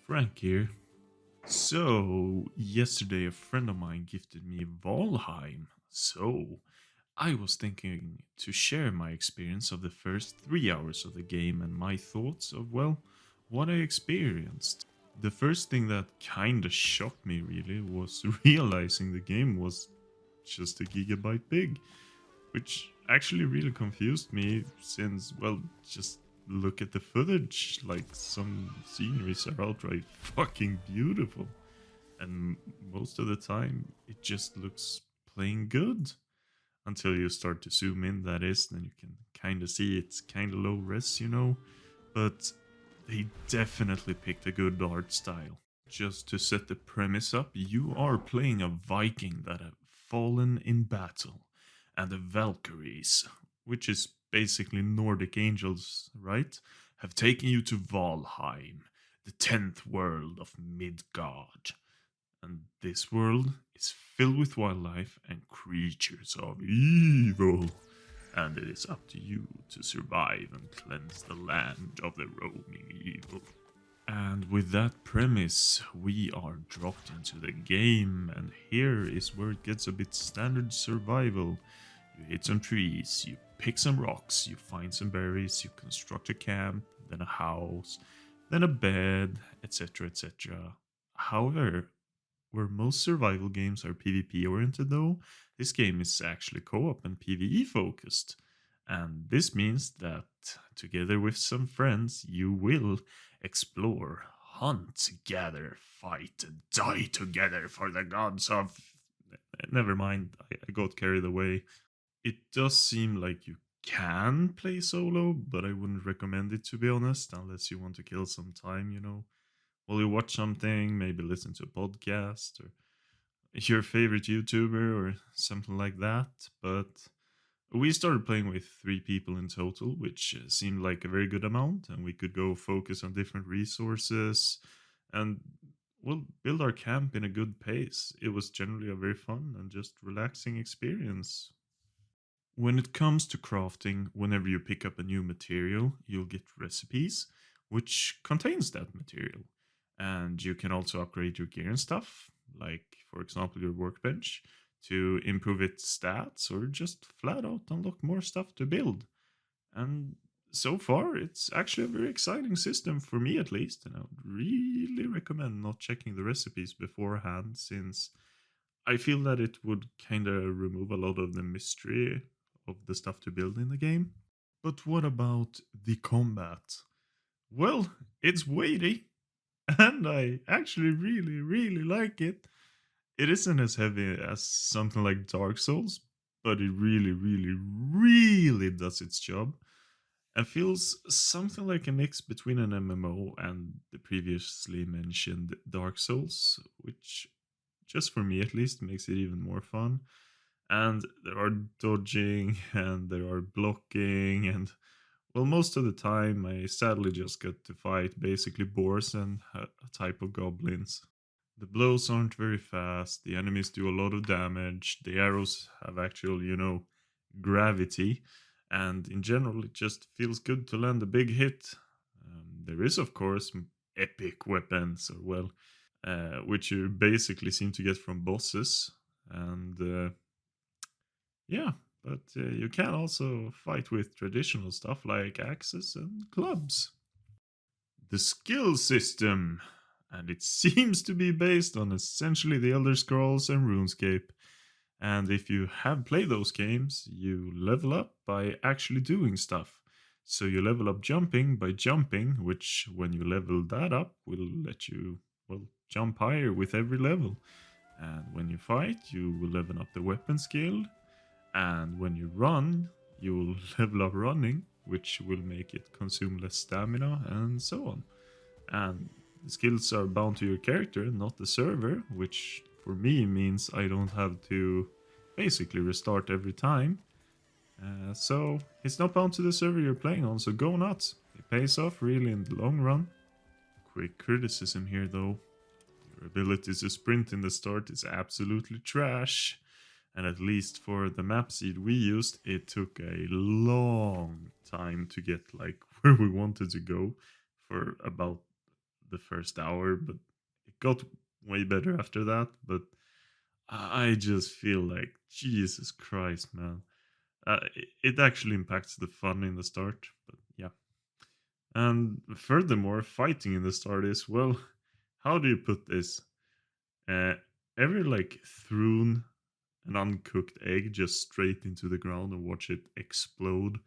Frank here. So, yesterday a friend of mine gifted me Valheim. So, I was thinking to share my experience of the first 3 hours of the game and my thoughts of, well, what I experienced. The first thing that kinda shocked me really was realizing the game was just a gigabyte big, which actually really confused me since, well, just look at the footage. Like, some sceneries are outright fucking beautiful, and most of the time it just looks plain good until you start to zoom in, that is, then you can kind of see it's kind of low res. But they definitely picked a good art style. Just to set the premise up, you are playing a Viking that have fallen in battle, and the Valkyries, which is basically Nordic angels, right, have taken you to Valheim, the 10th world of Midgard. And this world is filled with wildlife and creatures of evil. And it is up to you to survive and cleanse the land of the roaming evil. And with that premise, we are dropped into the game, and here is where it gets a bit standard survival. You hit some trees, you pick some rocks, you find some berries, you construct a camp, then a house, then a bed, etc. etc. However, where most survival games are PvP oriented, though, this game is actually co op and PvE focused. And this means that together with some friends, you will explore, hunt, gather, fight, and die together for the gods of. Never mind, I got carried away. It does seem like you can play solo, but I wouldn't recommend it, to be honest, unless you want to kill some time. While you watch something, maybe listen to a podcast or your favorite YouTuber or something like that. But we started playing with 3 people in total, which seemed like a very good amount, and we could go focus on different resources and we'll build our camp in a good pace. It was generally a very fun and just relaxing experience. When it comes to crafting, whenever you pick up a new material, you'll get recipes which contains that material. And you can also upgrade your gear and stuff, like for example your workbench, to improve its stats or just flat out unlock more stuff to build. And so far, it's actually a very exciting system for me at least, and I would really recommend not checking the recipes beforehand since I feel that it would kind of remove a lot of the mystery of the stuff to build in the game. But what about the combat? Well, it's weighty, and I actually really, really like it. It isn't as heavy as something like Dark Souls, but it really, really, really does its job and feels something like a mix between an MMO and the previously mentioned Dark Souls, which, just for me at least, makes it even more fun. And there are dodging and there are blocking, and well, most of the time I sadly just get to fight basically boars and a type of goblins. The blows aren't very fast, the enemies do a lot of damage, the arrows have actual gravity, and in general, it just feels good to land a big hit. There is, of course, epic weapons, or well, which you basically seem to get from bosses, and yeah, but you can also fight with traditional stuff like axes and clubs. The skill system, and it seems to be based on essentially the Elder Scrolls and RuneScape. And if you have played those games, you level up by actually doing stuff. So you level up jumping by jumping, which when you level that up will let you, well, jump higher with every level. And when you fight, you will level up the weapon skill. And when you run, you will level up running, which will make it consume less stamina and so on. And the skills are bound to your character, not the server, which for me means I don't have to basically restart every time. So it's not bound to the server you're playing on, so go nuts. It pays off really in the long run. Quick criticism here though. Your ability to sprint in the start is absolutely trash. And at least for the map seed we used, it took a long time to get like where we wanted to go for about the first hour, but it got way better after that. But I just feel like Jesus Christ, man. It actually impacts the fun in the start, but yeah. And furthermore, fighting in the start is, well, how do you put this? Uh, ever like thrown an uncooked egg just straight into the ground and watch it explode?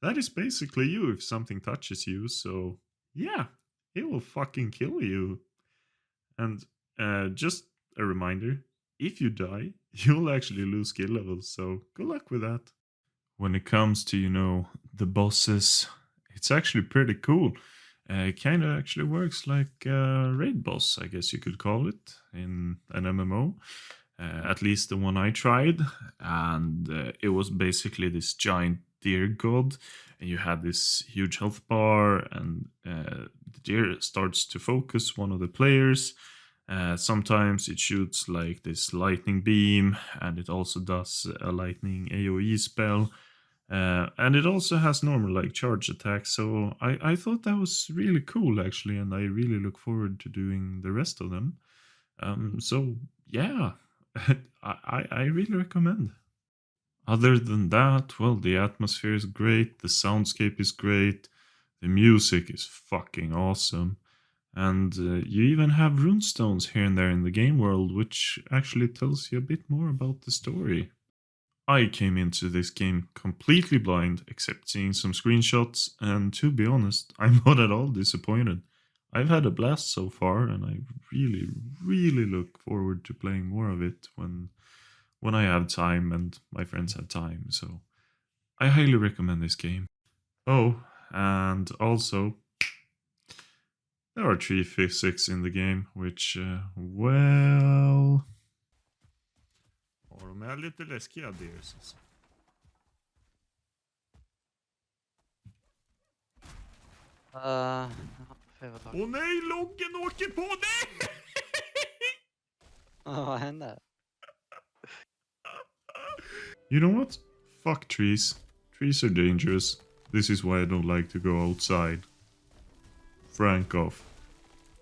That is basically you if something touches you. So yeah, it will fucking kill you. And just a reminder: if you die, you'll actually lose skill levels. So good luck with that. When it comes to the bosses, it's actually pretty cool. It kind of actually works like a raid boss, I guess you could call it, in an MMO. At least the one I tried, and it was basically this giant deer god, and you had this huge health bar, and the deer starts to focus one of the players. Sometimes it shoots like this lightning beam, and it also does a lightning AoE spell. And it also has normal like charge attacks, so I thought that was really cool actually, and I really look forward to doing the rest of them. So yeah, I really recommend. Other than that, well, the atmosphere is great, the soundscape is great, the music is fucking awesome, and you even have runestones here and there in the game world, which actually tells you a bit more about the story. I came into this game completely blind, except seeing some screenshots, and to be honest, I'm not at all disappointed. I've had a blast so far, and I really, really look forward to playing more of it when I have time and my friends have time. So I highly recommend this game. Oh, and also there are tree physics in the game, which, well, de är lite läskiga deers. Alltså. Åh nej, loggen åker på dig! Vad hände? You know what? Fuck trees. Trees are dangerous. This is why I don't like to go outside. Frank off.